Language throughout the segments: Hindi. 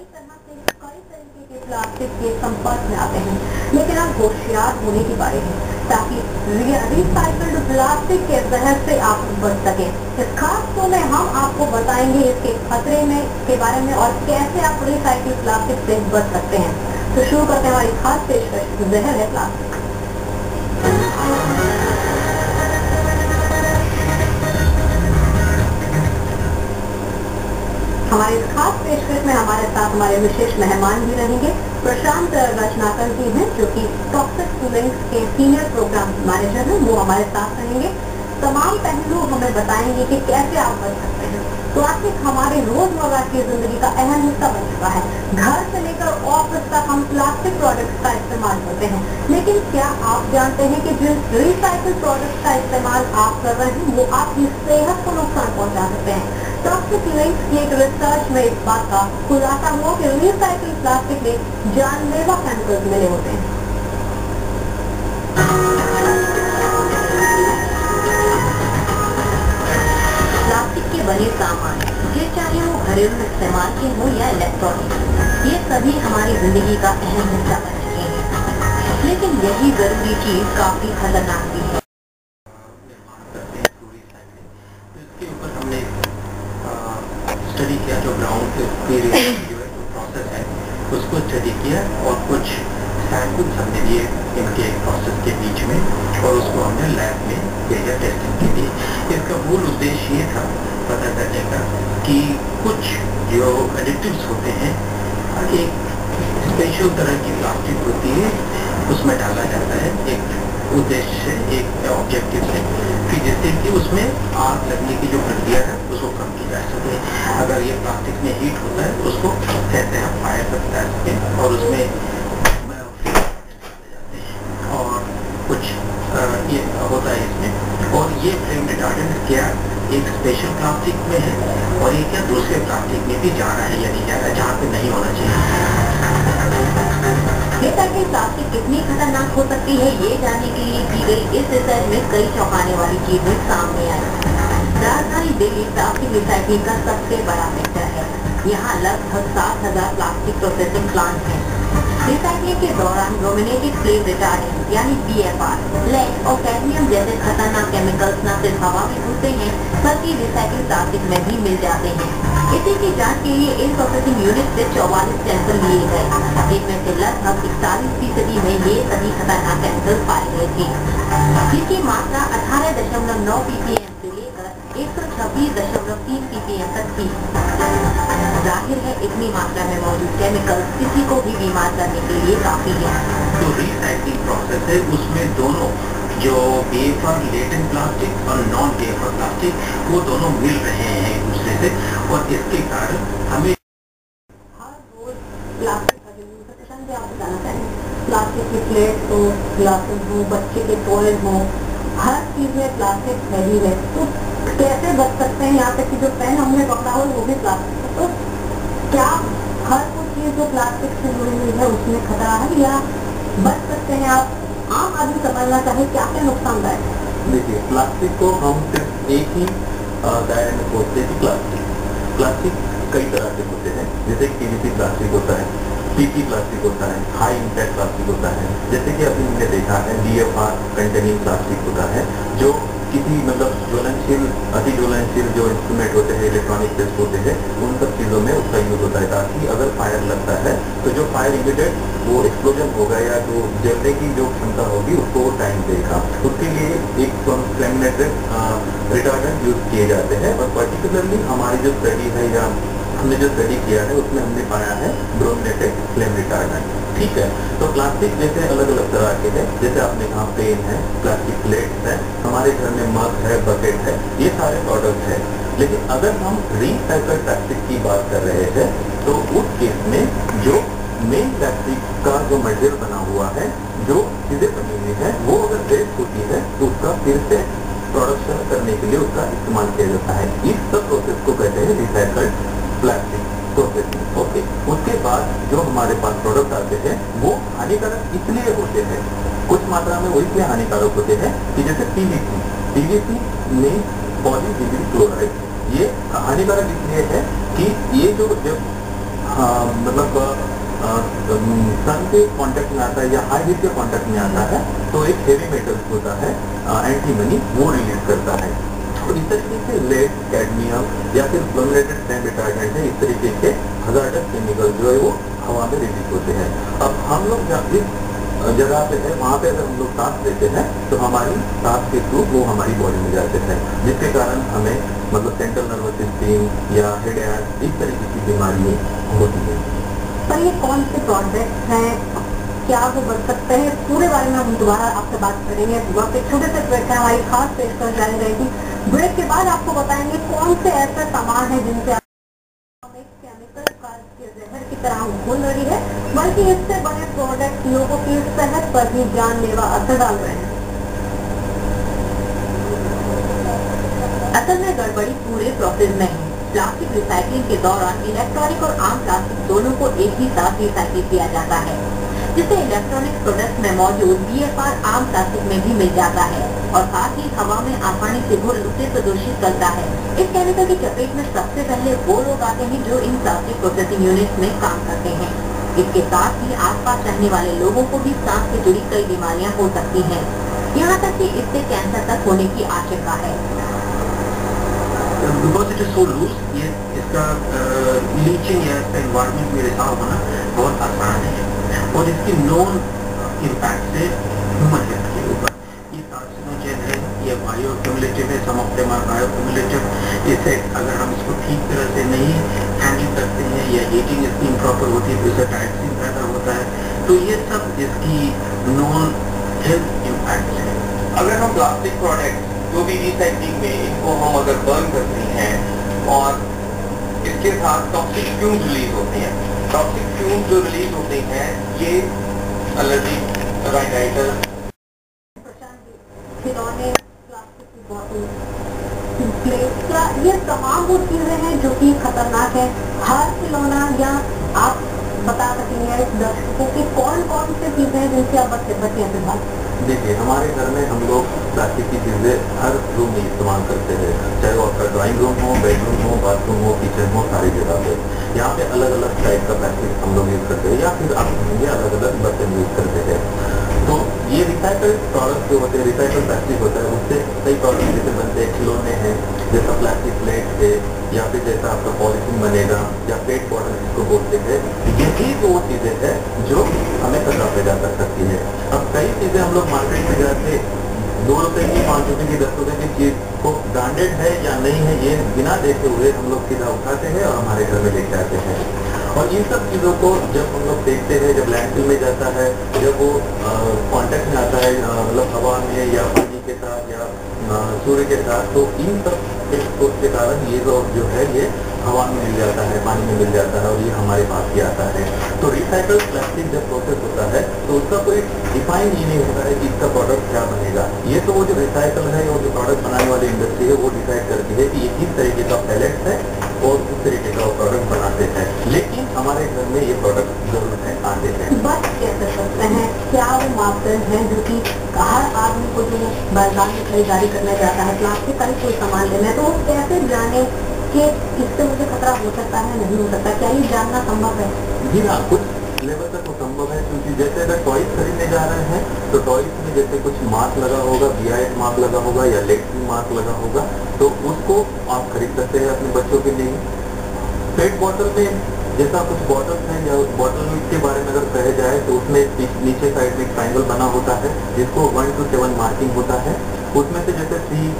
कई तरीके के प्लास्टिक के संपर्क में आते हैं, लेकिन आप होशियार होने की बारी है ताकि रिसाइकल्ड प्लास्टिक के जहर से आप बच सकें। इस खास शो में हम आपको बताएंगे इसके खतरे में के बारे में और कैसे आप रिसाइकल्ड प्लास्टिक से बच सकते हैं। तो शुरू करते हैं हमारी खास पेशकश, जहर है प्लास्टिक। हमारे खास पेशकश में हमारे साथ हमारे विशेष मेहमान भी रहेंगे। प्रशांत रचनाकर जी हैं जो कि टॉक्सिक कूलिंग के सीनियर प्रोग्राम मैनेजर हैं, वो हमारे साथ रहेंगे। तमाम पहलू हमें बताएंगे कि कैसे आप बच सकते हैं। प्लास्टिक हमारे रोजमर्रा की जिंदगी का अहम हिस्सा बन चुका है। घर से लेकर ऑफिस तक हम प्लास्टिक प्रोडक्ट्स का इस्तेमाल करते हैं, लेकिन क्या आप जानते हैं कि जिन रिसाइकिल प्रोडक्ट्स का इस्तेमाल आप कर रहे हैं वो आपकी सेहत को नुकसान पहुंचा सकते हैं। टॉक्सिक लिंक्स की एक रिसर्च में इस बात का खुलासा हुआ कि रिसाइकिल प्लास्टिक में जानलेवा केमिकल्स मिले होते हैं। प्लास्टिक के बने सामान, ये चाहे वो घरेलू इस्तेमाल के हो या इलेक्ट्रॉनिक, ये सभी हमारी जिंदगी का अहम हिस्सा बन चुके हैं, लेकिन यही जरूरी चीज काफी खतरनाक भी है। स्टडी किया जो ग्राउंड के जो है प्रोसेस है उसको स्टडी किया और कुछ सैंपल्स हमने लिए इनके प्रोसेस के बीच में और उसको हमने लैब में भेजा टेस्टिंग के लिए। इसका मूल उद्देश्य ये था पता करने का कि कुछ जो एडिटिव्स होते हैं एक स्पेशल तरह की प्लास्टिक होती है उसमें डाला जाता है एक उद्देश्य से, एक ऑब्जेक्टिव से, फिर जिससे कि उसमें आग लगने की जो प्रक्रिया है उसको कम की जा सके। अगर ये प्लास्टिक में हीट होता है उसको कैसे हम फायर करता है और उसमें और कुछ ये होता है इसमें। और ये फ्लेम रिटार्डेंट क्या एक स्पेशल प्लास्टिक में है और ये क्या दूसरे प्लास्टिक में भी जा रहा है या नहीं जा रहा है जहाँ पे नहीं होना चाहिए। रिसाइकिल प्लास्टिक कितनी खतरनाक हो सकती है ये जानने के लिए की गई इस रिसर्च में कई चौंकाने वाली चीजें सामने आई। राजधानी दिल्ली प्लास्टिक रिसाइकलिंग का सबसे बड़ा सेक्टर है। यहाँ लगभग 60,000 प्लास्टिक प्रोसेसिंग प्लांट हैं। रिसाइकलिंग के दौरान ब्रोमिनेटेड फ्लेम रिटार्डेंट यानी BFR, लेड और कैडमियम जैसे खतरनाक केमिकल्स न सिर्फ हवा में घुलते हैं बल्कि रिसाइकिल प्लास्टिक में भी मिल जाते हैं। इसी की जांच के लिए इन प्रोसेसिंग यूनिट से 44 सैंपल लिए गए, जिनमें से लगभग 41% में ये सभी खतरनाक केमिकल पाए गए थे, जिनकी मात्रा 18.9 ppm से लेकर 126.3 ppm तक थी। जाहिर है इतनी मात्रा में मौजूद केमिकल किसी को भी बीमार करने के लिए काफी है। तो रिसाइकलिंग प्रोसेस है उसमें दोनों जो BFR लेटेंट प्लास्टिक और नॉन BFR प्लास्टिक वो दोनों मिल रहे हैं एक दूसरे से और इसके कारण हमें हर रोज प्लास्टिक का जो यूज आप बताना चाहेंगे। प्लास्टिक की प्लेट हो, ग्लासेस हो, बच्चे के टॉयज हो, हर चीज में प्लास्टिक है। तो कैसे बच सकते हैं? यहाँ तक कि जो पेन हमने पकड़ा हो वो भी प्लास्टिक है। तो क्या हर कोई चीज जो प्लास्टिक से जुड़ी हुई है उसमें खतरा है या बच सकते हैं आप? आम आदमी समझना चाहे क्या क्या नुकसानदायक है? देखिए प्लास्टिक को हम सिर्फ एक ही दायरे में सोचते हैं कि प्लास्टिक कई तरह के होते हैं। जैसे PVC प्लास्टिक होता है, PP प्लास्टिक होता है, हाई इम्पैक्ट प्लास्टिक होता है। जैसे कि अभी हमने देखा है BFR कंटेनिंग प्लास्टिक होता है जो किसी मतलब ज्वलनशील अति ज्वलनशील जो इंस्ट्रूमेंट होते हैं, इलेक्ट्रॉनिक टेस्ट होते हैं, उन सब चीज़ों में उसका यूज होता है ताकि अगर फायर लगता है तो जो फायर इमीडिएट वो एक्सप्लोजन होगा या जो जलने की जो क्षमता होगी उसको वो टाइम देगा। उसके लिए एक फ्लेमिनेटेड रिटार्डेंट यूज किए जाते हैं और पर्टिकुलरली हमारी जो स्टडी है या हमने जो स्टडी किया है उसमें हमने पाया है ब्रोमिनेटेड फ्लेम रिटार्डेंट। ठीक है, तो प्लास्टिक जैसे अलग अलग तरह के हैं। जैसे आपने कहा पेन है, प्लास्टिक प्लेट्स है, हमारे घर में मग है, बकेट है, ये सारे प्रोडक्ट है। लेकिन अगर हम रिसाइकल्ड प्लास्टिक की बात कर रहे हैं तो उस केस में जो मेन प्लास्टिक का जो मटेरियल बना हुआ है, जो चीजें बनी हुई है, वो अगर वेस्ट होती है तो उसका फिर से प्रोडक्शन करने के लिए उसका इस्तेमाल किया जाता है। इस सब प्रोसेस को कहते हैं रिसाइकल्ड प्लास्टिक प्रोसेसिंग। ओके, उसके बाद जो हमारे पास प्रोडक्ट आते हैं वो हानिकारक इसलिए होते हैं, कुछ मात्रा में वो इसलिए हानिकारक होते हैं कि जैसे PVC में पॉलीविनाइल क्लोराइड, ये हानिकारक इसलिए है कि ये जो जब हाँ, मतलब सन के कांटेक्ट में आता है या हाई हीट के कांटेक्ट में आता है तो एक हेवी मेटल्स होता है एंटीमनी, वो रिलीज करता है। तो इस तरीके से लेड, कैडमियम या फिर फ्लोरिनेटेड फ्लेम रिटार्डेंट है, इस तरीके के हजारडस केमिकल जो है वो हवा में रिलीज होते हैं। अब हम लोग जब इस जगह पे है वहाँ पे अगर हम लोग सांस लेते हैं तो हमारी सांस के थ्रू वो हमारी बॉडी में जाते हैं, जिसके कारण हमें मतलब सेंट्रल नर्वस सिस्टम या हेड एक इस तरीके की बीमारी होती है। पर ये कौन से प्रोडक्ट हैं, क्या वो बन सकते हैं, पूरे बारे में हम दोबारा आपसे बात करेंगे। वक्त एक छोटे से ब्रेक है, हमारी खास पेशकश जारी रहेगी। ब्रेक के बाद आपको बताएंगे कौन से ऐसे सामान है जिनसे एक केमिकल का जहर की तरह घुल रही है, बल्कि इससे बने प्रोडक्ट लोगों की सेहत पर भी जानलेवा असर डाल रहे हैं। असल में गड़बड़ी पूरे प्रोसेस में है। प्लास्टिक रिसाइकलिंग के दौरान इलेक्ट्रॉनिक और आम प्लास्टिक दोनों को एक ही साथ रिसाइकिल किया जाता है, जिससे इलेक्ट्रॉनिक प्रोडक्ट में मौजूद BFR आम प्लास्टिक में भी मिल जाता है और साथ ही हवा में आसानी से घुल उसे प्रदूषित करता है। इस केमिकल की चपेट में सबसे पहले वो लोग आते हैं जो इन प्लास्टिक प्रोसेसिंग यूनिट में काम करते हैं। इसके साथ ही आसपास रहने वाले लोगों को भी सांस से जुड़ी कई बीमारियां हो सकती हैं, यहाँ तक कि इससे कैंसर तक होने की आशंका है। Because it is so loose, ये इसका लीचिंग या इसका इन्वायरमेंट में रिसाव होना बहुत आसान है और इसकी नॉन इम्पैक्ट से ह्यूमन हेल्थ के ऊपर ये कार्सिनोजेन है, ये बायो क्यूमुलेटिव है, some of them are bio cumulative effect. अगर हम इसको ठीक तरह से नहीं हैंडल करते हैं या हीटिंग इसकी इम्प्रॉपर होती है तो इससे टायक्सिन पैदा होता है, तो ये सब इसकी नॉन हेल्थ इम्पैक्ट है। अगर हम प्लास्टिक प्रोडक्ट जो भी रिसाइकलिंग में इनको हम अगर बर्न करते हैं और इसके साथ टॉक्सिक फ्यूम्स रिलीज होते हैं, टॉक्सिक फ्यूम्स जो रिलीज होते हैं ये एलर्जी, राइनाइटिस, खिलौने, प्लास्टिक की बोतल, प्लेट, ये तमाम वो चीजें हैं जो कि खतरनाक है। हर खिलौना या आप बता सकेंगे दर्शकों की कौन कौन सी चीजें हैं जिनसे आप बचे फिलहाल? देखिए, हमारे घर में हम लोग प्लास्टिक की चीजें हर रूम में इस्तेमाल करते हैं, चाहे वो आपका ड्राइंग रूम हो, बेडरूम हो, बाथरूम हो, किचन हो, सारी जगह पे यहाँ पे अलग अलग टाइप का प्लास्टिक हम लोग यूज करते हैं या फिर आप ये अलग अलग बर्तन यूज करते हैं। तो ये रिसाइकल प्रोडक्ट जो होते हैं, रिसाइकल प्लास्टिक होता है, उससे कई प्रोडक्ट जैसे बनते हैं, खिलौने हैं, जैसा प्लास्टिक प्लेट है या फिर जैसा आपका पॉलिथीन बनेगा या पेट बॉटल जिसको बोलते हैं, यही वो चीजें हैं जो हमें खतरा पैदा कर सकती है। अब कई चीजें हम लोग मार्केट में जाके 2 रुपए की, 5 रुपए की, 10 रुपए की चीज को ब्रांडेड है या नहीं है ये बिना देखे हुए हम लोग सीधा उठाते हैं और हमारे घर में लेके आते हैं। और इन सब चीज़ों को जब हम लोग देखते हैं, जब लैंडफिल में जाता है, जब वो कांटेक्ट में आता है मतलब हवा में या पानी के साथ या सूर्य के साथ, तो इन सब के कारण ये जो है ये हवा में मिल जाता है, पानी में मिल जाता है और ये हमारे पास ही आता है। तो रिसाइकल प्लास्टिक जब प्रोसेस होता है तो उसका कोई डिफाइन ये नहीं होता है कि इसका प्रोडक्ट क्या बनेगा। ये तो वो जो रिसाइकल है और जो प्रोडक्ट बनाने वाली इंडस्ट्री है वो डिसाइड करती है कि ये किस तरीके का पैलेट है और उस तरीके का वो प्रोडक्ट बनाते हैं, लेकिन हमारे घर में ये प्रोडक्ट जरूर है आते हैं। बस कैसे सकते हैं, क्या वो मापदंड है जो कि हर आदमी को जो बाजार में खरीदारी करने जाता है प्लास्टिक का ही कोई सामान लेना है, तो वो कैसे जाने कि इससे मुझे खतरा हो सकता है, नहीं हो सकता, क्या ये जानना संभव है? जी हाँ, कुछ लेवल तक वो संभव है, क्योंकि जैसे अगर टॉयज खरीदने जा रहे हैं तो टॉयज में जैसे कुछ मार्क लगा होगा, BIS मार्क लगा होगा या लेक्सिन मार्क लगा होगा, तो उसको आप खरीद सकते हैं अपने बच्चों के लिए। पेट बॉटल में जैसा कुछ बॉटल्स हैं या बॉटल के बारे में अगर कहे जाए तो उसमें नीचे साइड में एक ट्रायंगल बना होता है जिसको 1 to 7 मार्किंग होता है, उसमें से जैसे 3,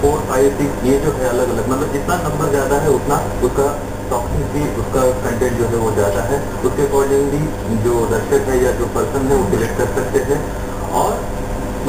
4, 5, 6 ये जो है अलग अलग, मतलब जितना नंबर ज्यादा है उतना उसका टॉक्सिन भी, उसका कंटेंट जो है वो ज्यादा है, उसके अकॉर्डिंगली जो दर्शक है या जो पर्सन है वो सिलेक्ट कर सकते हैं। और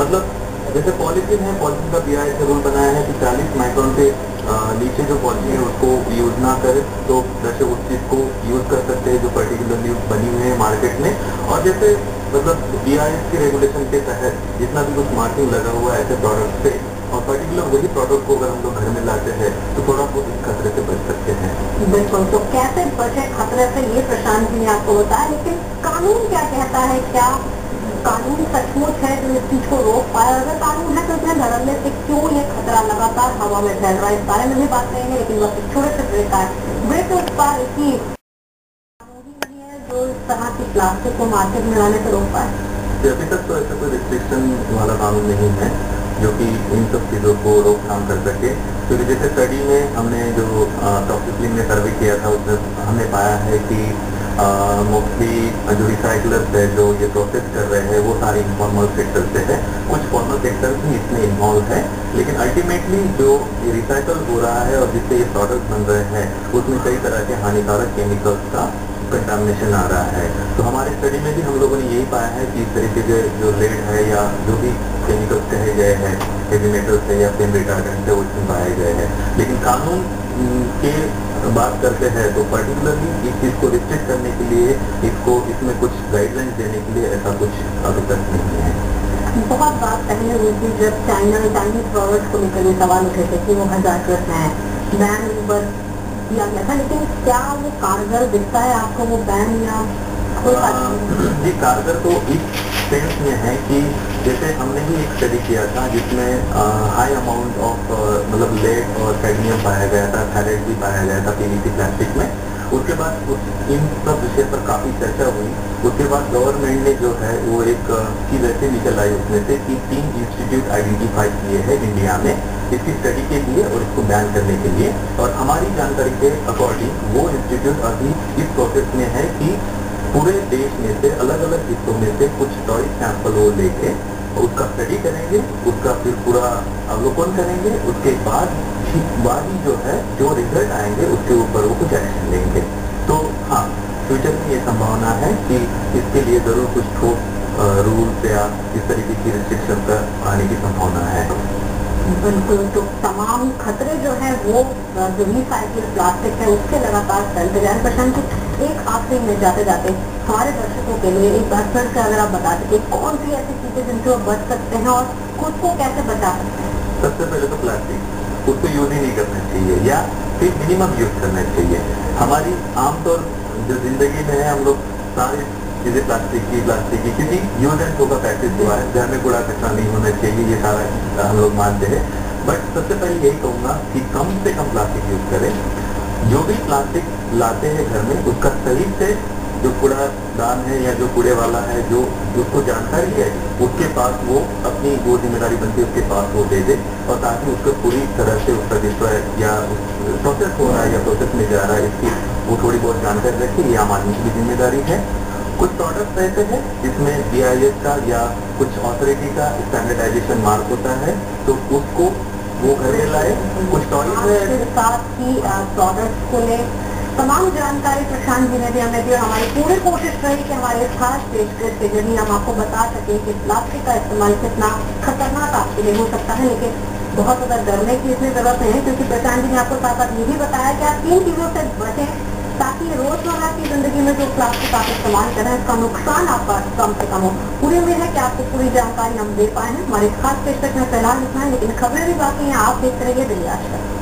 मतलब जैसे पॉलिथीन है, पॉलिथीन का BIS रूल बनाया है कि 40 माइक्रोन के नीचे जो पॉलिथीन है उसको यूज ना करें, तो दर्शक उस चीज को यूज कर सकते हैं जो पर्टिकुलरली बनी हुई है मार्केट में। और जैसे मतलब BIS के रेगुलेशन के तहत जितना भी कुछ मार्किंग लगा हुआ है ऐसे प्रोडक्ट पे, और पर्टिकुलर वही प्रोडक्ट को अगर हम लोग घर में लाते हैं तो थोड़ा बहुत इस खतरे से बच सकते हैं। बिल्कुल, तो कैसे बचे खतरे से ये प्रशांत जी ने आपको बताया, लेकिन कानून क्या कहता है? क्या कानून सचमुच है जो इस चीज को रोक पाए? अगर कानून है तो इसमें धड़ल्ले से क्यों ये खतरा लगातार हवा में फैल रहा है, इस बारे में भी बात करेंगे, लेकिन बस छोटे से ब्रेक है, ब्रेक के उस पार इसकी तरह की प्लास्टिक को मार्केट में लाने से रोक पाए? अभी तक तो ऐसा कोई रिस्ट्रिक्शन वाला कानून नहीं है जो कि इन सब चीज़ों को रोकथाम कर सके, क्योंकि जैसे स्टडी में हमने जो टॉक्सिक में सर्वे किया था उसमें हमने पाया है कि मोस्टली जो रिसाइकलर्स है जो ये प्रोसेस कर रहे हैं वो सारे इनफॉर्मल सेक्टर से है, कुछ फॉर्मल सेक्टर भी इसमें इन्वॉल्व है, लेकिन अल्टीमेटली जो ये रिसाइकल हो रहा है और जिससे ये प्रोडक्ट बन रहे हैं उसमें कई तरह के हानिकारक केमिकल्स का कंटामिनेशन आ रहा है। तो हमारे स्टडी में भी हम लोगों ने यही पाया है कि इस तरीके के जो लेड है या जो भी केमिकल्स कहे गए हैं, हेवी मेटल्स है या फ्लेम रिटार्डेंट है, वो इसमें पाए गए हैं। लेकिन कानून के बात करते हैं तो पर्टिकुलरली इस चीज़ को रिस्ट्रिक्ट करने के लिए इसमें कुछ गाइडलाइंस देने के लिए ऐसा कुछ अभी तक नहीं है। बहुत बात पहले हुई थी जब चाइनीज प्रोडक्ट्स को लेकर सवाल उठे थे कि वो हज़ारत है, बैन ऊपर किया गया था, लेकिन क्या वो कारगर दिखता है आपको वो बैन या कोई? जी, कारगर तो इस सेंस में है कि जैसे हमने भी एक स्टडी किया था जिसमें हाई अमाउंट ऑफ मतलब लेड और कैडमियम पाया गया था, थायराइड भी पाया गया था पीवीसी प्लास्टिक में। उसके बाद इन सब विषय पर काफ़ी चर्चा हुई। उसके बाद गवर्नमेंट ने जो है वो एक चीज़ ऐसे निकल आई उसमें से कि 3 इंस्टीट्यूट आइडेंटिफाई किए हैं इंडिया में इसकी स्टडी के लिए और इसको बैन करने के लिए, और हमारी जानकारी के अकॉर्डिंग वो इंस्टीट्यूट अभी इस प्रोसेस में है कि पूरे देश में से अलग अलग हिस्सों में से कुछ टॉय सैंपल वो लेके उसका स्टडी करेंगे, उसका फिर पूरा अवलोकन करेंगे, उसके बाद ही जो है जो रिजल्ट आएंगे उसके ऊपर वो कुछ एक्शन लेंगे। तो हाँ, फ्यूचर में ये संभावना है कि इसके लिए ज़रूर कुछ ठोस रूल्स या इस तरीके की रिस्ट्रिक्शन का आने की संभावना है। बिल्कुल, तो तमाम खतरे जो है वो जो रिसाइकिल प्लास्टिक है उसके लगातार फैलते जा रहे हैं। प्रशांत, एक आखिरी में जाते जाते हमारे दर्शकों के लिए एक बार फिर से अगर आप बता दें कौन सी ऐसी चीजें जिनसे वो बच सकते हैं और खुद को कैसे बचा सकते हैं? सबसे पहले तो प्लास्टिक उसको यूज ही नहीं करना चाहिए या फिर मिनिमम यूज करना चाहिए। हमारी आमतौर जो जिंदगी में है हम लोग सारी चीजें प्लास्टिक की किसी यूज एंड थ्रो का प्रैक्टिस हुआ है, घर में कूड़ा कचरा नहीं होना चाहिए, ये सारा हम लोग मानते हैं। बट सबसे पहले यही कहूँगा कि कम से कम प्लास्टिक यूज करें। जो भी प्लास्टिक लाते हैं घर में उसका सही से जो कूड़ादान है या जो कूड़े वाला है जो उसको जानकारी है उसके पास वो अपनी जो जिम्मेदारी बनती है उसके पास वो दे दे, और ताकि उसको पूरी तरह से उसका डिस्ट्रॉय या प्रोसेस हो रहा है या प्रोसेस में जा रहा है इसकी वो थोड़ी बहुत जानकारी रखे, ये आम आदमी की जिम्मेदारी है। कुछ प्रोडक्ट्स ऐसे हैं जिसमें BIS का या कुछ ऑथोरिटी का स्टैंडर्डाइजेशन मार्क होता है तो उसको वो घर में लाए। कुछ टॉयज है साथ ही प्रोडक्ट्स को ले तमाम जानकारी प्रशांत जी ने भी हमें दी और हमारी पूरी कोशिश रही कि हमारे इस खास पेशकश के जरिए हम आपको बता सकें कि प्लास्टिक का इस्तेमाल कितना खतरनाक आपके लिए हो सकता है, लेकिन बहुत ज़्यादा डरने की इसमें जरूरत नहीं है, क्योंकि प्रशांत जी ने आपको साथ साथ ये भी बताया कि आप 3 चीज़ों से बचें ताकि रोजमर्रा की जिंदगी में जो प्लास्टिक आप इस्तेमाल करें उसका नुकसान आपका कम से कम हो। पूरी उम्मीद है कि आपको पूरी जानकारी हम दे पाए हैं। हमारे खास पेशकश में फिलहाल इतना है, लेकिन खबरें भी बाकी हैं। आप देखते रहिए दिल्ली आज तक।